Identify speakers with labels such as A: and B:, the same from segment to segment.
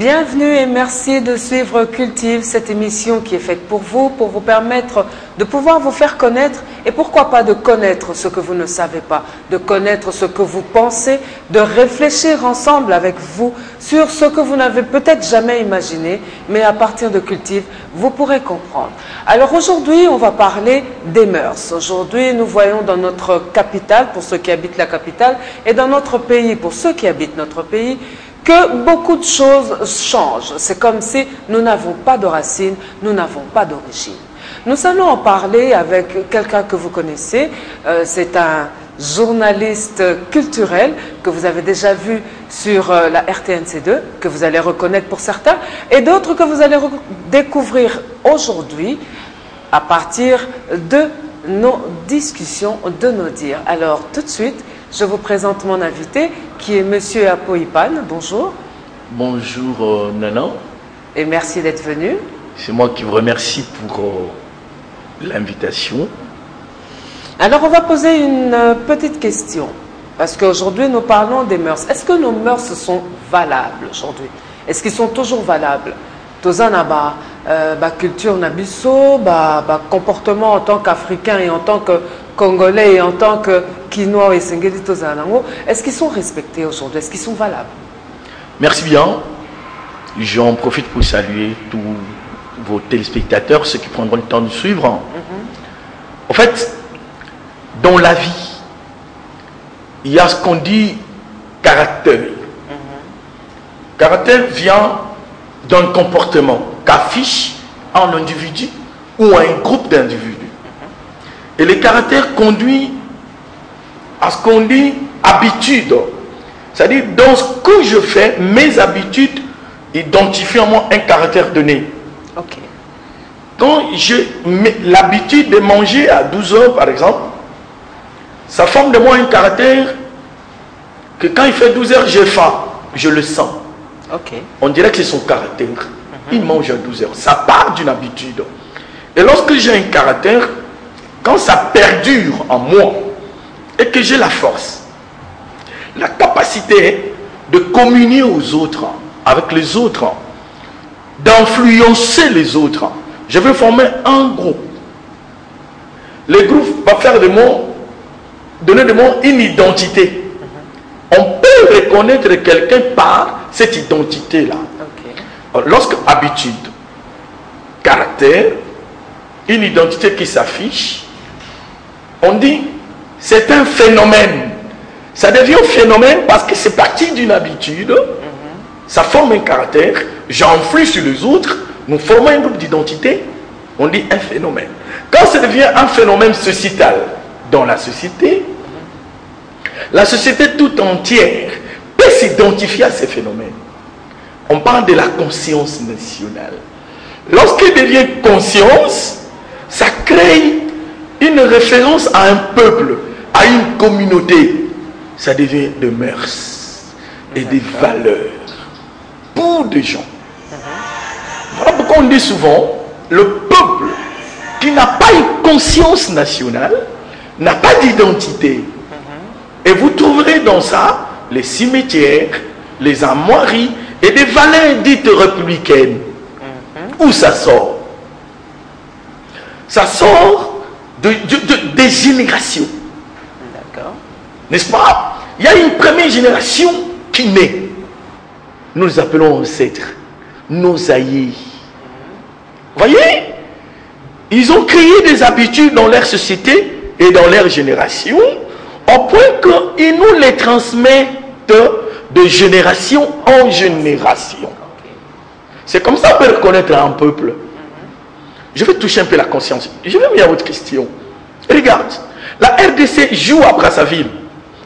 A: Bienvenue et merci de suivre Cultive, cette émission qui est faite pour vous permettre de pouvoir vous faire connaître et pourquoi pas de connaître ce que vous ne savez pas, de connaître ce que vous pensez, de réfléchir ensemble avec vous sur ce que vous n'avez peut-être jamais imaginé, mais à partir de Cultive, vous pourrez comprendre. Alors aujourd'hui, on va parler des mœurs. Aujourd'hui, nous voyons dans notre capitale, pour ceux qui habitent la capitale, et dans notre pays, pour ceux qui habitent notre pays, que beaucoup de choses changent. C'est comme si nous n'avons pas de racines, nous n'avons pas d'origine. Nous allons en parler avec quelqu'un que vous connaissez. C'est un journaliste culturel que vous avez déjà vu sur la RTNC2, que vous allez reconnaître pour certains, et d'autres que vous allez découvrir aujourd'hui à partir de nos discussions, de nos dires. Alors tout de suite, je vous présente mon invité qui est Monsieur Apoipan. Bonjour.
B: Bonjour Nana.
A: Et merci d'être venu.
B: C'est moi qui vous remercie pour l'invitation.
A: Alors on va poser une petite question. Parce qu'aujourd'hui nous parlons des mœurs. Est-ce que nos mœurs sont valables aujourd'hui? Est-ce qu'ils sont toujours valables? Tozanaba, culture nabiso, comportement en tant qu'Africain et en tant que Congolais et en tant que Quinois et Sengeli Tozanango, est-ce qu'ils sont respectés aujourd'hui? Est-ce qu'ils sont valables?
B: Merci bien. J'en profite pour saluer tous vos téléspectateurs, ceux qui prendront le temps de suivre. En fait, dans la vie, il y a ce qu'on dit caractère. Caractère vient d'un comportement qu'affiche un individu ou un groupe d'individus. Et le caractère conduit à ce qu'on dit habitude. C'est-à-dire, dans ce que je fais, mes habitudes identifient en moi un caractère donné.
A: Ok.
B: Quand j'ai l'habitude de manger à 12 heures, par exemple, ça forme de moi un caractère que quand il fait 12 heures, j'ai faim. Je le sens.
A: Ok.
B: On dirait que c'est son caractère. Il mange à 12 heures. Ça part d'une habitude. Et lorsque j'ai un caractère, quand ça perdure en moi, et que j'ai la force, la capacité de communier aux autres, avec les autres, d'influencer les autres, je vais former un groupe. Le groupe va faire de moi, donner de moi une identité. On peut reconnaître quelqu'un par cette identité-là.
A: Okay.
B: Lorsque habitude, caractère, une identité qui s'affiche, on dit c'est un phénomène. Ça devient un phénomène parce que c'est parti d'une habitude. Ça forme un caractère. J'influe sur les autres. Nous formons un groupe d'identité. On dit un phénomène. Quand ça devient un phénomène sociétal dans la société tout entière peut s'identifier à ces phénomènes. On parle de la conscience nationale. Lorsqu'il devient conscience, ça crée une référence à un peuple, à une communauté. Ça devient des mœurs et des valeurs pour des gens. Voilà pourquoi on dit souvent, le peuple qui n'a pas une conscience nationale n'a pas d'identité. Et vous trouverez dans ça les cimetières, les armoiries et des valeurs dites républicaines. Où ça sort? Ça sort des générations.
A: D'accord.
B: N'est-ce pas? Il y a une première génération qui naît. Nous les appelons ancêtres, nos aïeux. Vous voyez? Ils ont créé des habitudes dans leur société et dans leur génération, au point qu'ils nous les transmettent de génération en génération. C'est comme ça qu'on peut reconnaître un peuple. Je vais toucher un peu la conscience. Je vais venir à votre question. Regarde, la RDC joue à Brazzaville.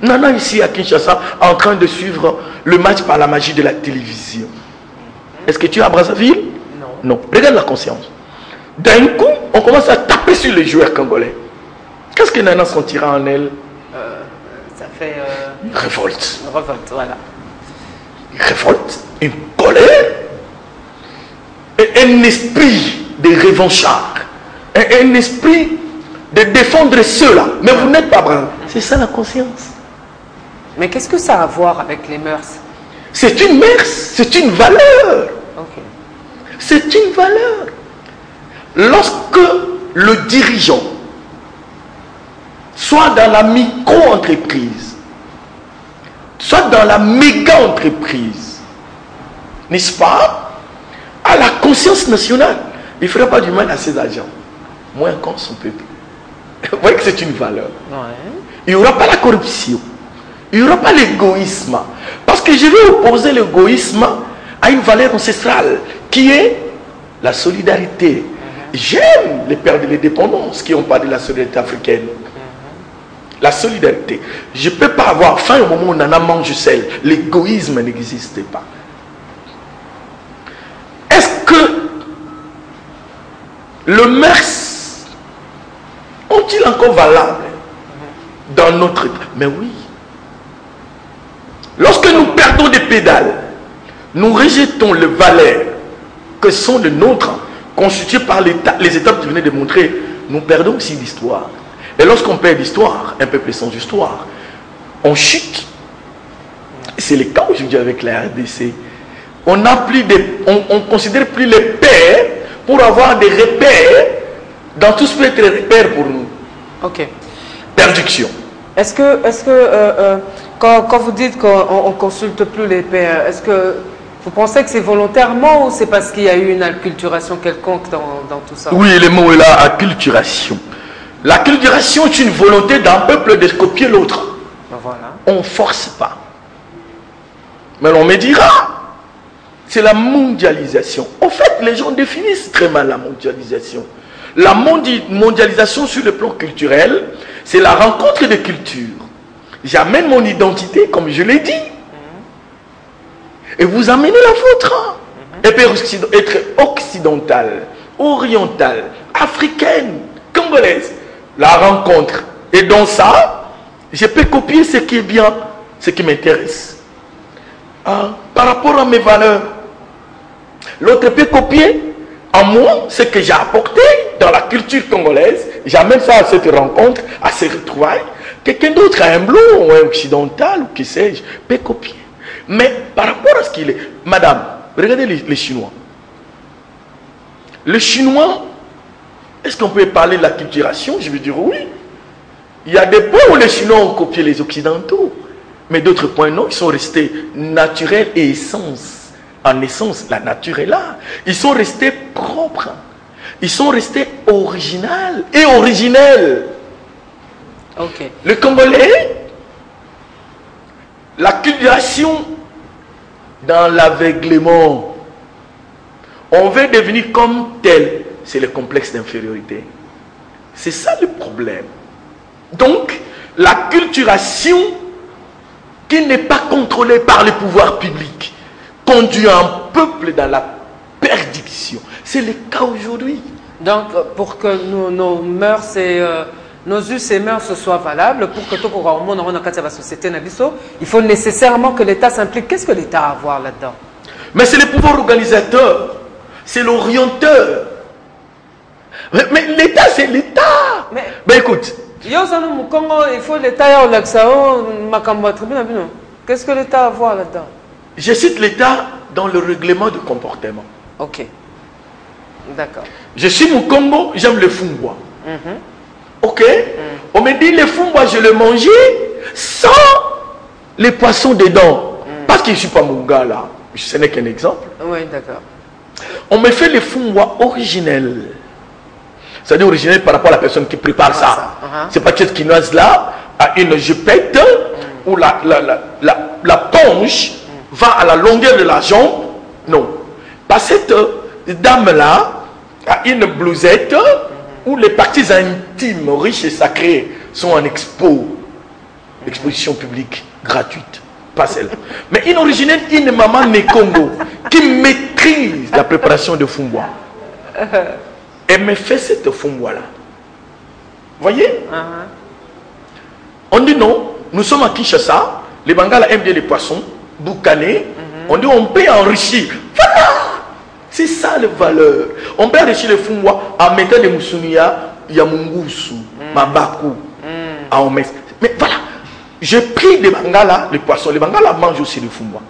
B: Nana ici à Kinshasa en train de suivre le match par la magie de la télévision. Est-ce que tu es à Brazzaville?
A: Non.
B: Non. Regarde la conscience. D'un coup, on commence à taper sur les joueurs congolais. Qu'est-ce que Nana sentira en elle?
A: Ça fait...
B: Une révolte.
A: Une révolte, voilà.
B: Une révolte, une colère, et un esprit de revanchard, un esprit de défendre ceux-là. Mais vous n'êtes pas brave. C'est ça la conscience.
A: Mais qu'est-ce que ça a à voir avec les mœurs?
B: C'est une mœurs, c'est une valeur.
A: Ok.
B: C'est une valeur. Lorsque le dirigeant, soit dans la micro-entreprise, soit dans la méga-entreprise, n'est-ce pas, a la conscience nationale, il ne fera pas du mal à ses agents, moins qu'en son peuple. Vous voyez que c'est une valeur.
A: Ouais.
B: Il n'y aura pas la corruption. Il n'y aura pas l'égoïsme. Parce que je vais opposer l'égoïsme à une valeur ancestrale qui est la solidarité. J'aime les pères de l'indépendance qui ont parlé de la solidarité africaine. La solidarité. Je ne peux pas avoir faim au moment où Nana mange sel. L'égoïsme n'existe pas. Est-ce que le mœurs ont-ils encore valable dans notre état? Mais oui. Lorsque nous perdons des pédales, nous rejetons les valeurs que sont les nôtres, constituées par les étapes que tu venais de montrer, nous perdons aussi l'histoire. Et lorsqu'on perd l'histoire, un peuple sans histoire, on chute. C'est le cas aujourd'hui avec la RDC. On ne considère plus les pères pour avoir des repères dans tout ce qui peut être repère pour nous.
A: Ok.
B: Perdiction.
A: Est-ce que quand vous dites qu'on ne consulte plus les pères, est-ce que vous pensez que c'est volontairement ou c'est parce qu'il y a eu une acculturation quelconque dans tout ça?
B: Oui, le mot est là, acculturation. L'acculturation est une volonté d'un peuple de copier l'autre.
A: Voilà.
B: On ne force pas. Mais on me dira, c'est la mondialisation. En fait, les gens définissent très mal la mondialisation. La mondialisation sur le plan culturel, c'est la rencontre des cultures. J'amène mon identité, comme je l'ai dit. Et vous amenez la vôtre. Elle peut être occidentale, orientale, africaine, congolaise. La rencontre. Et dans ça, je peux copier ce qui est bien, ce qui m'intéresse. Par rapport à mes valeurs. L'autre peut copier en moi ce que j'ai apporté dans la culture congolaise. J'amène ça à cette rencontre, à ces retrouvailles. Quelqu'un d'autre, un blanc ou un occidental, ou qui sais-je, peut copier. Mais par rapport à ce qu'il est, madame, regardez les Chinois. Le Chinois, est-ce qu'on peut parler de la culturation? Je veux dire oui. Il y a des points où les Chinois ont copié les Occidentaux. Mais d'autres points non, ils sont restés naturels et essence. En essence, la nature est là. Ils sont restés propres. Ils sont restés originaux et originels.
A: Ok.
B: Le Congolais, la culturation dans l'aveuglement. On veut devenir comme tel. C'est le complexe d'infériorité. C'est ça le problème. Donc, la culturation qui n'est pas contrôlée par les pouvoirs publics conduit un peuple dans la perdition. C'est le cas aujourd'hui.
A: Donc, pour que nos mœurs et nos us et mœurs soient valables, pour que tout le monde dans la société, il faut nécessairement que l'État s'implique. Qu'est-ce que l'État a à voir là-dedans?
B: Mais c'est le pouvoir organisateur. C'est l'orienteur. Mais l'État, c'est l'État. Mais écoute.
A: Il faut l'État. Qu'est-ce que l'État a à voir là-dedans?
B: Je cite l'État dans le règlement de comportement.
A: Ok. D'accord.
B: Je suis au Congo, j'aime le fumbois. Ok. On me dit le fumbois, je le mangeais sans les poissons dedans. Parce que je ne suis pas mon gars là. Ce n'est qu'un exemple.
A: Oui, d'accord.
B: On me fait le fumbois originel. C'est-à-dire originel par rapport à la personne qui prépare ça. C'est pas cette quinoise là, à une jupette, où la ponche va à la longueur de la jambe. Non. Pas cette dame-là a une blousette où les parties intimes, riches et sacrées sont en exposition publique, gratuite. Pas celle-là. Mais une originelle, une maman Nekongo qui maîtrise la préparation de fumbois. Elle me fait cette fumbois-là. Voyez? On dit non, nous sommes à Kinshasa, les Bangala aiment bien les poissons, boucanés. On dit on peut enrichir. Voilà! C'est ça la valeur. On peut enrichir les fumbois en mettant des moussounia, yamungusu, mabaku, à omes. Mais voilà, j'ai pris des Bangala, les poissons. Les Bangala mangent aussi les fumbois.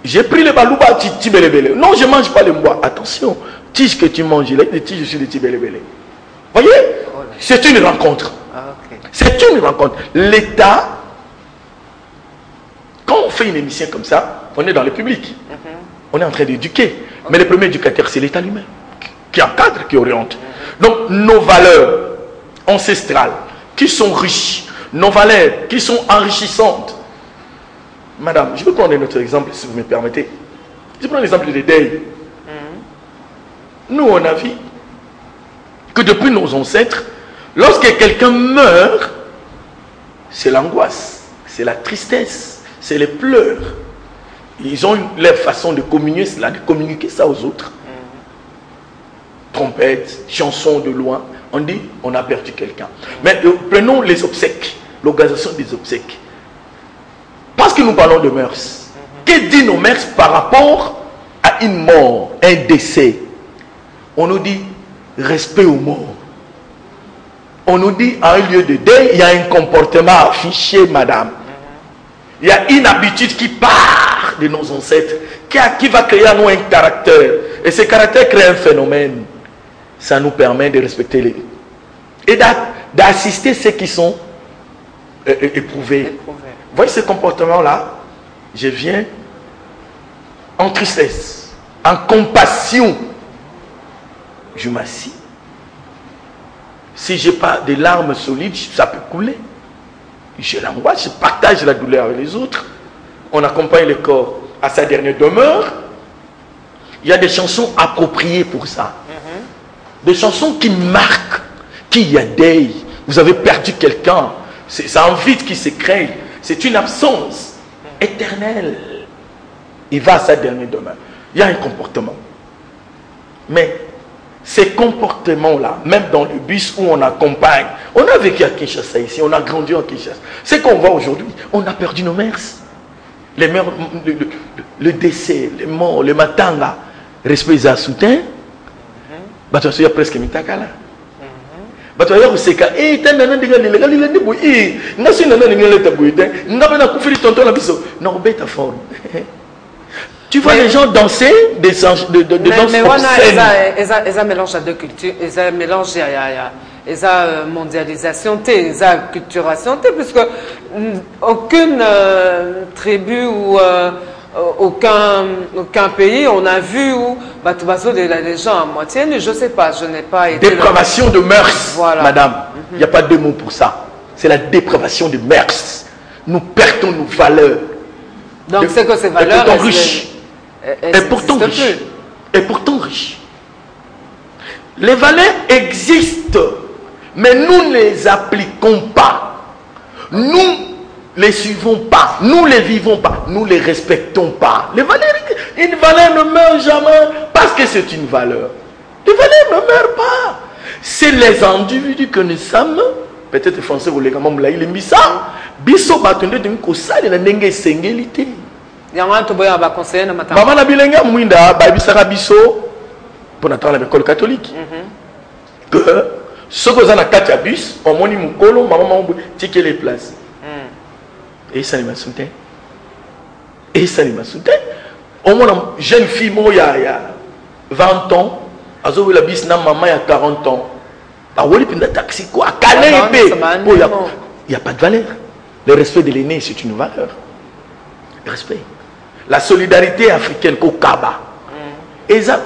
B: J'ai pris le balouba, tibelebele. Non, je ne mange pas le bois. Attention, tige que tu manges, il y a des tiges aussi de tibelebele. Voyez, c'est une rencontre. C'est une rencontre. L'État, quand on fait une émission comme ça, on est dans le public. On est en train d'éduquer. Mais le premier éducateur, c'est l'État lui-même, qui encadre, qui oriente. Donc, nos valeurs ancestrales, qui sont riches, nos valeurs qui sont enrichissantes. Madame, je veux prendre notre exemple, si vous me permettez. Je prends l'exemple de deuil. Nous, on a vu que depuis nos ancêtres, lorsque quelqu'un meurt, c'est l'angoisse, c'est la tristesse, c'est les pleurs. Ils ont leur façon de communiquer cela, de communiquer ça aux autres. Trompette, chanson de loin. On dit, on a perdu quelqu'un. Mais prenons les obsèques, l'organisation des obsèques. Parce que nous parlons de mœurs. Que dit nos mœurs par rapport à une mort, un décès? On nous dit respect aux morts. On nous dit à un lieu de deuil, il y a un comportement affiché, madame. Il y a une habitude qui part de nos ancêtres, qui va créer à nous un caractère. Et ce caractère crée un phénomène. Ça nous permet de respecter les... et d'assister ceux qui sont éprouvés. Vous voyez ce comportement-là? Je viens en tristesse, en compassion. Je m'assis. Si je n'ai pas de larmes solides, ça peut couler. Je l'angoisse, je partage la douleur avec les autres. On accompagne le corps à sa dernière demeure. Il y a des chansons appropriées pour ça. Des chansons qui marquent qu'il y a deuil. Vous avez perdu quelqu'un. C'est un vide qui se crée. C'est une absence éternelle. Il va à sa dernière demeure. Il y a un comportement. Mais ces comportements-là, même dans le bus où on accompagne, on a vécu à Kinshasa ici, on a grandi à Kinshasa. Ce qu'on voit aujourd'hui, on a perdu nos mères. Les mères, le décès, les morts, le matanga, respect à soutien. Il y a presque mitakala. Il y a aussi que tu vois les gens danser des danses obscènes.
A: Ils mélangent à deux cultures, ils mélangent à mondialisation, à culturation, puisque aucune tribu ou aucun pays, on a vu où les gens à moitié, je ne sais pas, je n'ai pas été...
B: Dépravation de mœurs, voilà. Madame. Il n'y a pas de mots pour ça. C'est la dépravation de mœurs. Nous perdons nos valeurs.
A: Donc c'est que ces valeurs...
B: Et pourtant riches. Et pourtant riches. Et pourtant riches. Les valeurs existent, mais nous ne les appliquons pas. Nous les suivons pas, nous les vivons pas, nous les respectons pas. Les valeurs, une valeur ne meurt jamais parce que c'est une valeur. Les valeurs ne meurent pas. C'est les individus que nous sommes. Peut-être français vous les gamins là il est mis ça. Biso batunde d'une kosa de la nenge sengelité.
A: Yanga to boya ba conseiller na matanga.
B: Maman na bilenga mwinda ba bisaka biso pour attendre l'école catholique. Que ce que na kati ya bus, on moni mukolo maman ticket les places. Et ça m'a soutenu. Et ça m'a soutenu. Au moins, une jeune fille, il y a 20 ans, elle a la bis, maman, il y a 40 ans. Il n'y a pas de valeur. Le respect de l'aîné, c'est une valeur. Le respect. La solidarité africaine, Kokaba.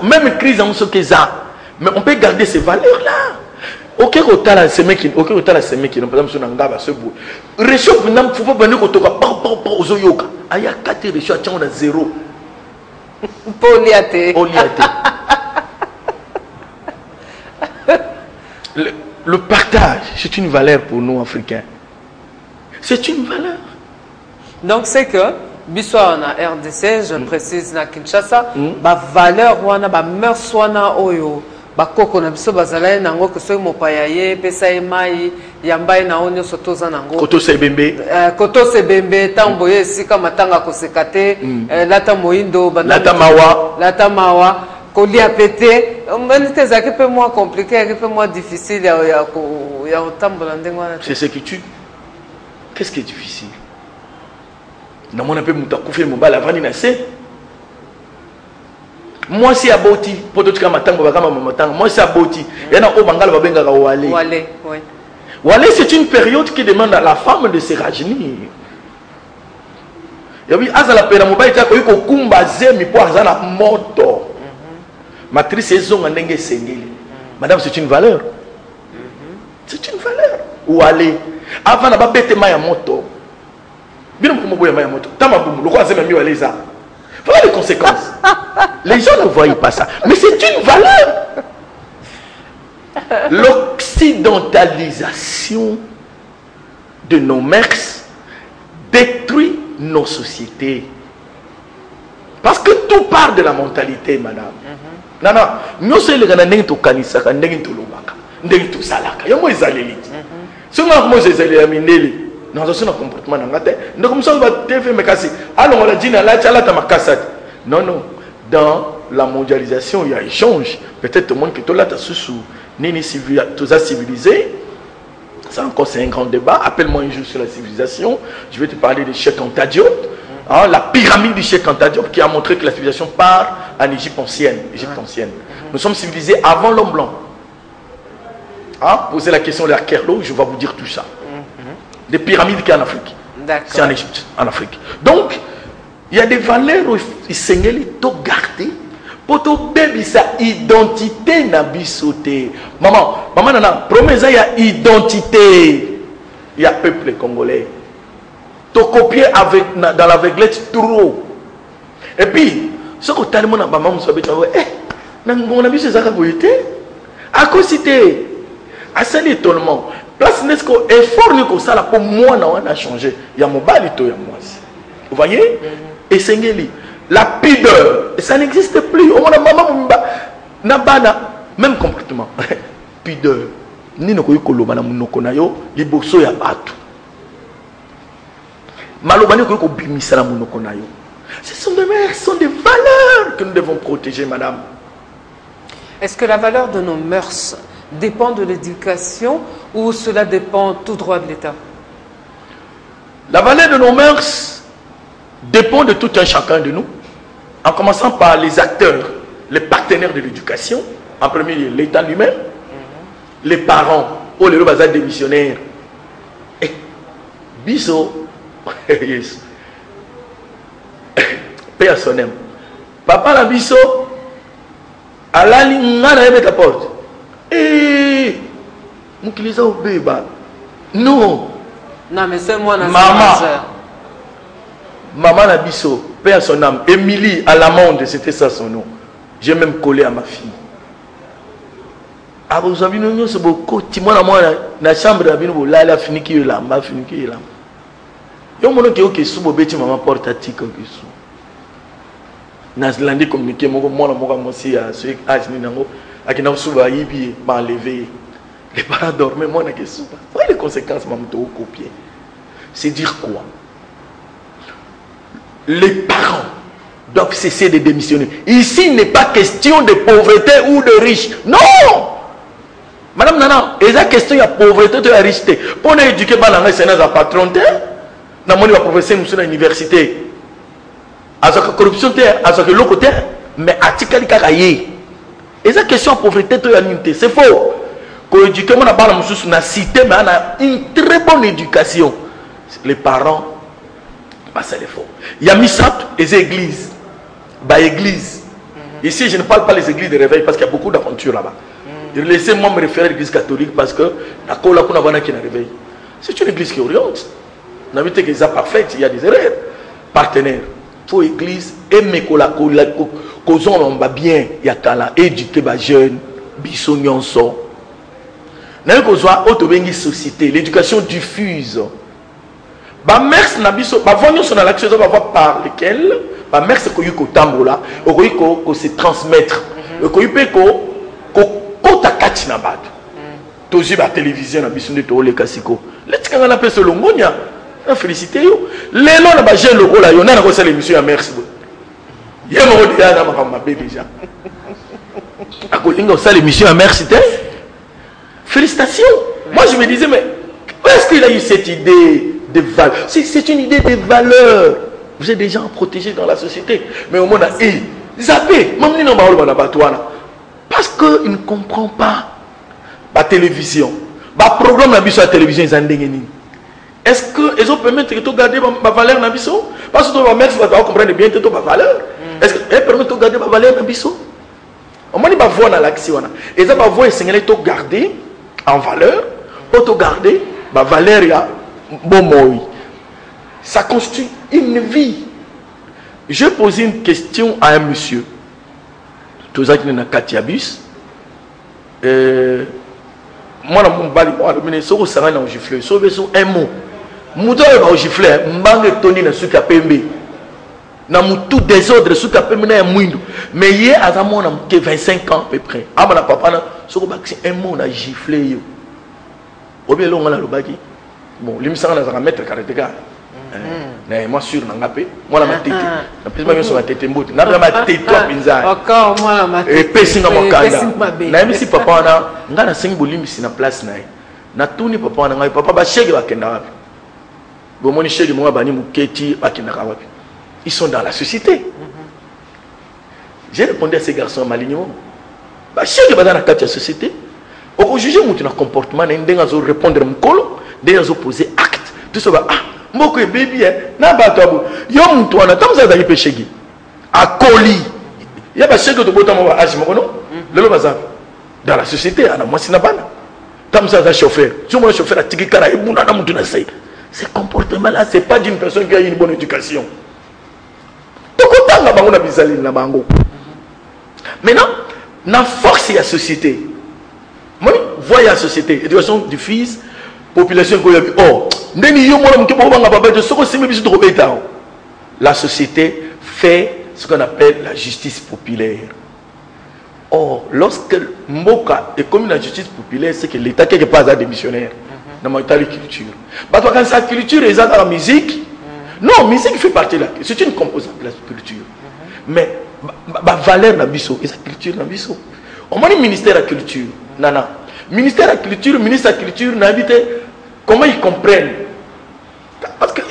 B: Même crise en ce que ça. Mais on peut garder ces valeurs-là. Ok, autant la semaine qui n'ont pas exemple sur Nangaba ce bout. Réchauffe n'a faut pas venir au toka aux oyoka. Aya 4 réchauffe on a 0.
A: Poliate.
B: Le partage, c'est une valeur pour nous Africains. C'est une valeur.
A: Donc c'est que Bissoa na RDC, je précise na Kinshasa, ba valeur wana ba mœurs wana oyo. Bakoko na biso bazalai nango que soki mopaya ye pesa ye mai yambai na onyo sotoza nango
B: koto
A: sebembe tambo ye sika matanga koseka te lata moindo lata mawa kolia pete mbelite zaki pe moins compliqué pe moins difficile ya otambola ndengo wana.
B: C'est ce qui tue. Qu'est-ce qui est difficile? Na mona pe muta kufe mobala vani na se Moi, si aboti, pour tout cas, moi, si aboti, il y en a au Bangala, Wale.
A: Wale, oui.
B: Wale, c'est une période qui demande à la femme de se rajeunir. Il y a eu Azala Pera Mobile, il y a eu Kumba Zemi pour Azana Moto. Matrice Ezong Nenge Sengeli. Madame, c'est une valeur. C'est une valeur. Wale. Avant, on a bête Maya Moto. Bien, on a Maya Moto. Tamaboum, le roi Zemi Wale ça. Voilà les conséquences. Les gens ne voient pas ça. Mais c'est une valeur. L'occidentalisation de nos mœurs détruit nos sociétés. Parce que tout part de la mentalité, madame. Nana, nous sommes les gens qui ont kanisa, qui ont tout salaka. Yo mo ezaleli. Songa mo ezaleli non, c'est un comportement dans la tête. Donc, comme ça, on va TV me casser. Alors, on a dit, non, non. Dans la mondialisation, il y a échange. Peut-être tout le monde qui est là, tout ça civilisé. Ça encore, c'est un grand débat. Appelle-moi un jour sur la civilisation. Je vais te parler de Cheikh Anta Diop. Hein, la pyramide du Cheikh Anta Diop qui a montré que la civilisation part en Égypte ancienne. Nous sommes civilisés avant l'homme blanc. Hein, posez la question de la Kerlo, je vais vous dire tout ça. Des pyramides qui sont en Afrique. C'est en Égypte, en Afrique. Donc, il y a des valeurs où il s'est garder pour te bébé sa identité n'a bisoté. Maman, nana, promets il y a identité. Il y a peuple congolais. Tu copier avec dans l'aveuglette trop. Et puis, ce que tu as dit, maman, mon ami, c'est ça que vous à quoi c'était? À cet étonnement. Place n'est-ce que effort que ça là pour moi on a changé. Il y a mon balito, il y a moi. Vous voyez? Et c'est la pudeur, ça n'existe plus. On a maman même comportement. Pudeur. Ni no koyiko na munoko na yo liboso ya batu. Malobani koyiko bimisa na munoko na yo. Ce sont des valeurs que nous devons protéger, madame.
A: Est-ce que la valeur de nos mœurs dépend de l'éducation ou cela dépend tout droit de l'État?
B: La valeur de nos mœurs dépend de tout un chacun de nous, en commençant par les acteurs, les partenaires de l'éducation, en premier lieu l'État lui-même, les parents, ou les bazar des missionnaires. Et biso, yes. Père son aime. Papa la biso, à la ligne, ta porte. Eh, non.
A: Non, mais c'est moi,
B: maman. Maman Nabiso, père son âme. Émilie à l'amende, c'était ça son nom. J'ai même collé à ma fille. Ah, vous avez vu, c'est beaucoup. Timon, moi, la chambre d'abino, là, elle a fini qui est là, m'a fini qui est là. Il y a un moment qui est sous le bêtise, maman porte à tic, qui est sous. Nazlandi communiqué, moi, aussi, à ceux qui ont Akina Souba Ibi m'a enlevé. Les parents dormaient, moi, je suis pas. Voilà les conséquences, je vais copier. C'est dire quoi? Les parents doivent cesser de démissionner. Ici, il n'est pas question de pauvreté ou de riche. Non! Madame Nana, il y a question de pauvreté ou de richesse. Pour éduquer, c'est un patron. Dans mon professeur, nous sommes à l'université. À la corruption, à la localité, mais à Tikali Kakaye. Et cette question de pauvreté, c'est faux. Quand l'éducation est dans cité, mais on a une très bonne éducation. Les parents, c'est faux. Il y a Missat et les églises. Église. Ici, je ne parle pas des églises de réveil parce qu'il y a beaucoup d'aventures là-bas. Laissez-moi me référer à l'église catholique parce que la cola qu'on a qui réveil. C'est une église qui oriente. On a vu que c'est parfait, il y a des erreurs. Partenaires. Il faut église aimer qu'on on bien il y a qu'à éduquer les jeunes biso nyonso na ko soit autobengi société l'éducation diffuse ba mers na biso ba vonyo sur la l'action va voir par lesquels ba mers ko yiko tambola ko se transmettre ko yipe ko takati na bato tozi ba télévision na biso ndeto le kasiko letikanga na peso longonya na féliciter yo lelo na ba jeune lokola yo na ko sala émission ya mers il y a un déjà. À côté de ça, l'émission à merci. Félicitations. Moi, je me disais, mais où est-ce qu'il a eu cette idée de valeur? C'est une idée de valeur. Vous êtes déjà protégé dans la société. Mais au monde, zappé. Parce qu'il ne comprend pas la télévision. Le programme sur la télévision, est-ce qu'ils ont permis de garder ma valeur dans la parce que ma mère va comprendre bien que ma valeur. Est-ce qu'elle permet de garder ma valeur dans la on m'a dit que voir dans l'action. Et ça va voir et garder en valeur, pour te garder ma valeur. Ça constitue une vie. Je posé une question à un monsieur. Tous ceux qui sont dans Katiabus. Moi, je suis un gifle. Un mot. Mouton est au gifle. Je suis Tony dans ce qui a payé. Dans tout désordre, ce qui a payé. Mais hier, à un moment, j'ai 25 ans à peu près. Ah, mon papa, c'est un mot, on a giflé. Ou bien, on a le bagui. Bon, l'émission, on a un maître karatéka. Moi, sûr, on a payé. Moi, on a ma tête. La plus ma sur ma tête. On a ma tête, toi, Pinza.
A: Encore, moi, on a ma tête.
B: Et puis, c'est mon cas. Na si papa, on a 5 boulim ici dans la place. Na tout ni papa, on a papa, bah, chèque, va kenda. Bon, mon chèque, moi, bani, mouketi, va kenda. Ils sont dans la société. J'ai répondu à ces garçons malignement. Bah, chèque, va dans la société. Au juger mon comportement, on va répondre à mon colo, on va poser acte. Tout ça va, ah, moi, baby, n'a pas toi, yo, mon toi, n'a pas ça d'aller pêcher. À colis. Il y a pas chèque de botam, on va agir, non? Le bazar. Dans la société, moi, c'est n'a pas. Comme ça, chauffeur. Si mon chauffeur a tiré cara, il a mon ce comportement-là, ce n'est pas d'une personne qui a une bonne éducation. Tout content, on a besoin de bango. Maintenant, la force de la société. Moi, voyez la société, éducation du fils, population qui oh, la société fait ce qu'on appelle la justice populaire. Or, lorsque Moka est comme la justice populaire, c'est que l'État quelque part a des missionnaires dans la culture. Parce que quand sa culture est dans la musique, non, la musique fait partie de la culture. C'est une composante de la culture. Mais la valeur dans biso et sa culture dans biso. On m'a dit ministère de la culture. Nana. Ministère de la culture, ministre de la culture, comment ils comprennent? Parce que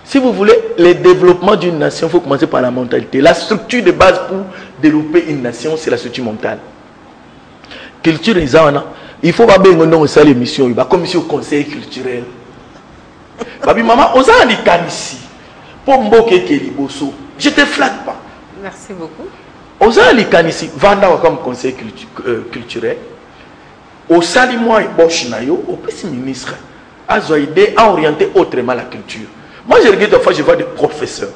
B: si vous voulez, le développement d'une nation, il faut commencer par la mentalité. La structure de base pour développer une nation, c'est la structure mentale. Culture, il faut pas bien qu'on ait l'émission, il va commission au conseil culturel. Babi maman, on a dit ici. Pour mboke keliboso. Je te flatte pas.
A: Merci beaucoup.
B: On a dit ici, vanda comme conseil culturel. Au sali moi et boche nayo, au petit ministre a aidé à orienter autrement la culture. Moi je regarde fois je vois des professeurs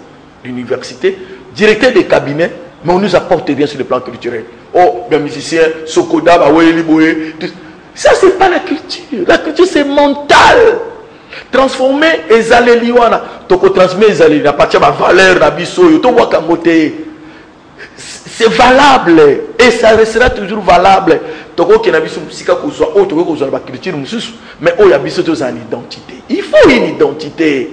B: d'université, directeurs de cabinet, mais on nous apporte rien sur le plan culturel. Oh, bien musicien, Sokoda, Baweli Boye. Ça c'est pas la culture. La culture c'est mental. Transformer les aléliwana, toko transmettre les aléliwana, partir ma valeur na biso, yo to waka moté. C'est valable et ça restera toujours valable. Mais il faut une identité.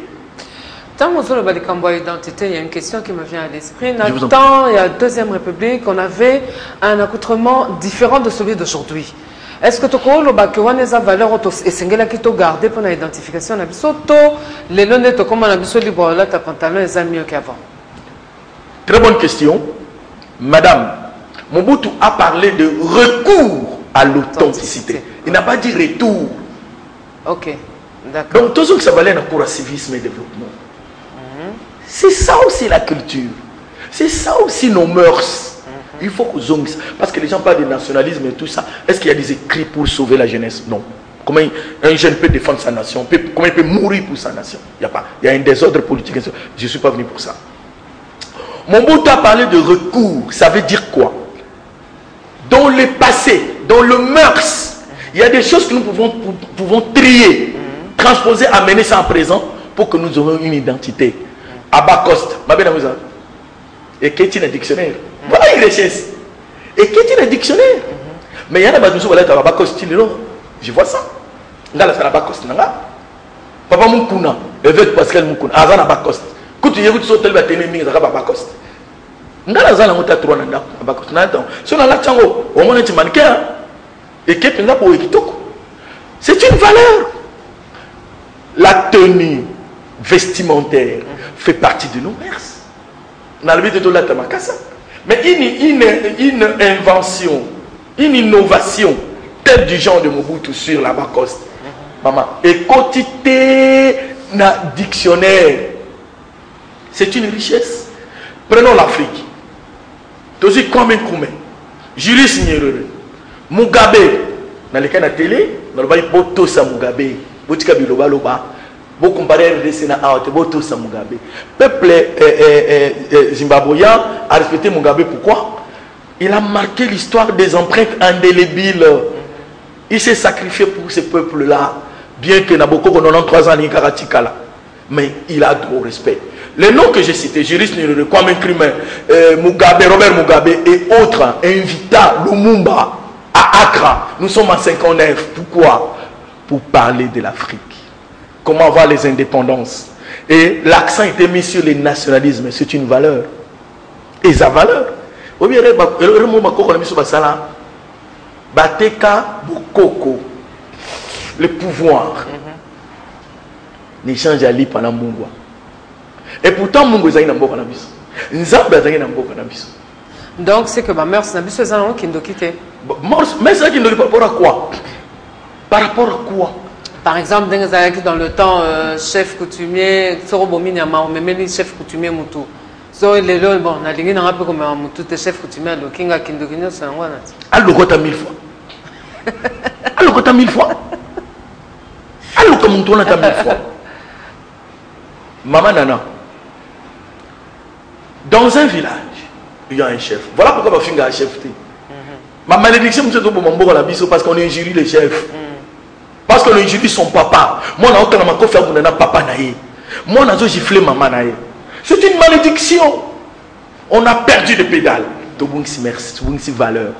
A: Tant que vous avez identité, il y a une question qui me vient à l'esprit. Dans le temps, il y a la Deuxième République, on avait un accoutrement différent de celui d'aujourd'hui. Est-ce que tu as une valeur et garder pour l'identification les lunettes comme on a besoin de libre ta pantalon est mieux qu'avant?
B: Très bonne question. Madame, Mobutu a parlé de recours à l'authenticité. Il n'a pas dit retour.
A: Ok, d'accord.
B: Donc, tout ce que ça valait pour le civisme et le développement. C'est ça aussi la culture. C'est ça aussi nos mœurs. Il faut que nous parce que les gens parlent de nationalisme et tout ça. Est-ce qu'il y a des écrits pour sauver la jeunesse? Non. Comment un jeune peut défendre sa nation? Comment il peut mourir pour sa nation? Il n'y a pas. Il y a un désordre politique. Je ne suis pas venu pour ça. Mobutu a parlé de recours. Ça veut dire quoi? Dans le passé, dans le mœurs, il y a des choses que nous pouvons trier, transposer, amener ça en présent pour que nous ayons une identité. Abacoste, ma belle amie, et qu'est-il un dictionnaire? Voilà une richesse. Et qu'est-il un dictionnaire? Mais il y a des gens qui sont Abacoste, je vois ça. Nga la Abacoste, papa Moukuna, évêque Pascal Moukuna, Azan Abacoste. Quand tu y écoutes sur tel bâtiment, il y a Abacoste. Nga la Zan a trois nanda Abacoste. Si on a la chango, au moins tu mannequin. Et qu'est-ce que pour Ekitoko? C'est une valeur. La tenue vestimentaire fait partie de nos mœurs. Mais une invention, une innovation, telle du genre de Mobutu sur la Lacoste, maman, et quantité na dictionnaire, c'est une richesse. Prenons l'Afrique. Tozi Kwame Nkrumah, Julius Nyerere, Mugabe, dans les cas de la télé, dans le bail Botosa Mugabe, Botika Biloba Loba, vous comparez RDC na Aote, Botosa Mugabe. Peuple zimbabwéen a respecté Mugabe. Pourquoi? Il a marqué l'histoire des empreintes indélébiles. Il s'est sacrifié pour ce peuple-là, bien que Naboko 93 ans Nikaratikala. Mais il a de respect. Les noms que j'ai cités, Julius Nyerere, Kwame Nkrumah, Mugabe, Robert Mugabe et autres, Invita Lumumba à Accra. Nous sommes en 59. Pourquoi? Pour parler de l'Afrique. Comment avoir les indépendances. Et l'accent était mis sur les nationalismes. C'est une valeur. Et sa valeur. Le pouvoir. N'échange à l'île pendant Mungwa. Et pourtant, Mungo est un bon cannabis. Nzamba est un bon cannabis.
A: Donc, c'est que ma mère, c'est un bus qui nous quitte.
B: Mais ça qui nous dit par rapport à quoi? Par rapport à quoi?
A: Par exemple, dans le temps, chef coutumier, Sorobomi Nyama, on met les chefs coutumiers Moutou. So, il est là, bon, on a ligné un peu comme un Moutou, tes chefs coutumiers, le Kinga Kindogino, c'est un one.
B: Allo Gota 1000 fois. Allo Gota 1000 fois. Allo comme on tourne à 1000 fois. Maman Nana. Dans un village, il y a un chef. Voilà pourquoi ma fille a un chef. Ma malédiction, c'est parce qu'on injurie les chefs. Parce qu'on injurie son papa. Moi, je n'ai pas fait papa naïe. Moi, je n'ai giflé maman naïe. C'est une malédiction. On a perdu des pédales. C'est valeur.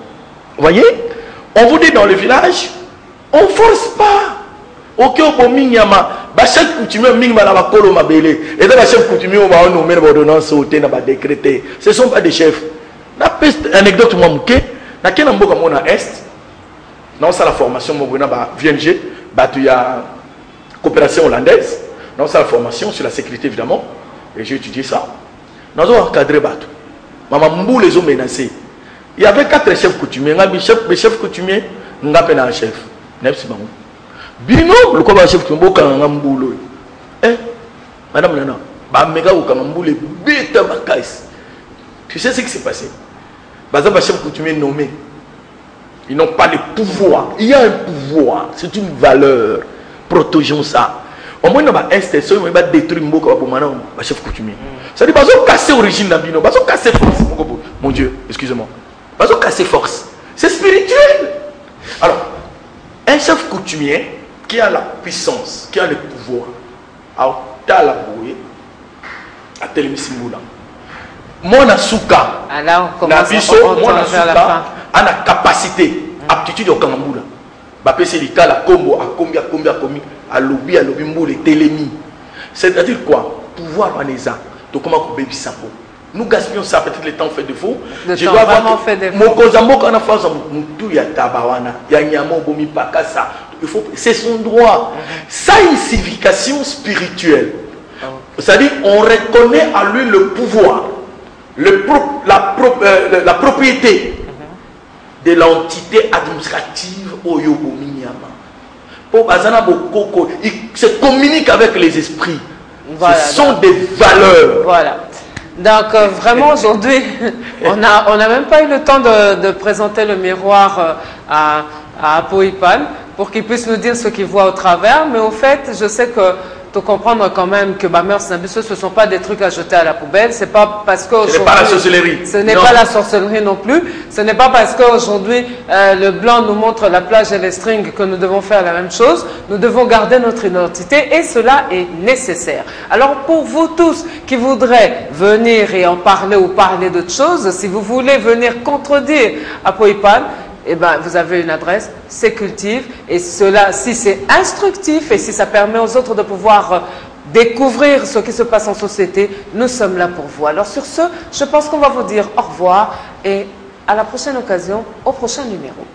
B: Vous voyez? On vous dit dans le village, on ne force pas. Ok, on minyama. Chef coutumier mingma na bakolo mabele. Et dans la chef coutumier on va nommer l'ordonnance sauter na ba décréter. Ce sont pas des chefs. La peste anecdote moi mouké. Na kena mboka mona est. Non ça la formation mo bona ba VNG, ba tu ya coopération hollandaise. Non ça la formation sur la sécurité évidemment. Et j'ai étudié ça. Nous avons encadré bateau. Maman Mbou les ont menacés. Il y avait 4 chefs coutumiers. Les chefs coutumiers, nous avons un chef. Bino, le combat chef coutumier, madame Nana, tu sais ce qui s'est passé? Les chefs coutumiers nommés, ils n'ont pas de pouvoir. Il y a un pouvoir, c'est une valeur. Protégeons ça. Au moins, on va détruire le chef coutumier. Ça dit, ils vont casser l'origine d'Abino, ils vont casser force. Mon Dieu, excusez-moi. Ils vont casser force. C'est spirituel. Alors, un chef coutumier qui a la puissance, qui a le pouvoir, à Talaboué, à Télémisimboula. Mon asuka,
A: alors, on commence à la fin.
B: A la capacité, aptitude au Kamamboula. C'est le cas, la combo, à combien, à lobby, mboule, télémi. C'est-à-dire quoi? Pouvoir en ESA. Donc, comment on baby sapo? Nous gaspillons ça, peut-être le temps fait défaut.
A: Je dois vraiment faire défaut.
B: Mon kozambo, quand on a fait tout, il y a tabawana, il y a nyamo, bomi, pakasa. C'est son droit. Ça a une signification spirituelle. C'est-à-dire, on reconnaît à lui le pouvoir, la propriété de l'entité administrative Oyobomi Nyama. Il se communique avec les esprits. Voilà, ce sont des valeurs.
A: Voilà. Donc vraiment aujourd'hui, on n'a même pas eu le temps de présenter le miroir à Apoipan pour qu'il puisse nous dire ce qu'il voit au travers. Mais au fait, je sais que tu comprendre quand même que Bamer Snabissou, ce ne sont pas des trucs à jeter à la poubelle. C'est pas parce que
B: ce n'est pas la sorcellerie.
A: Ce n'est pas la sorcellerie non plus. Ce n'est pas parce qu'aujourd'hui le blanc nous montre la plage et les strings que nous devons faire la même chose. Nous devons garder notre identité et cela est nécessaire. Alors pour vous tous qui voudraient venir et en parler ou parler d'autres choses, si vous voulez venir contredire Apoipan, eh ben, vous avez une adresse, c'est Cultive, et cela, si c'est instructif et si ça permet aux autres de pouvoir découvrir ce qui se passe en société, nous sommes là pour vous. Alors sur ce, je pense qu'on va vous dire au revoir et à la prochaine occasion, au prochain numéro.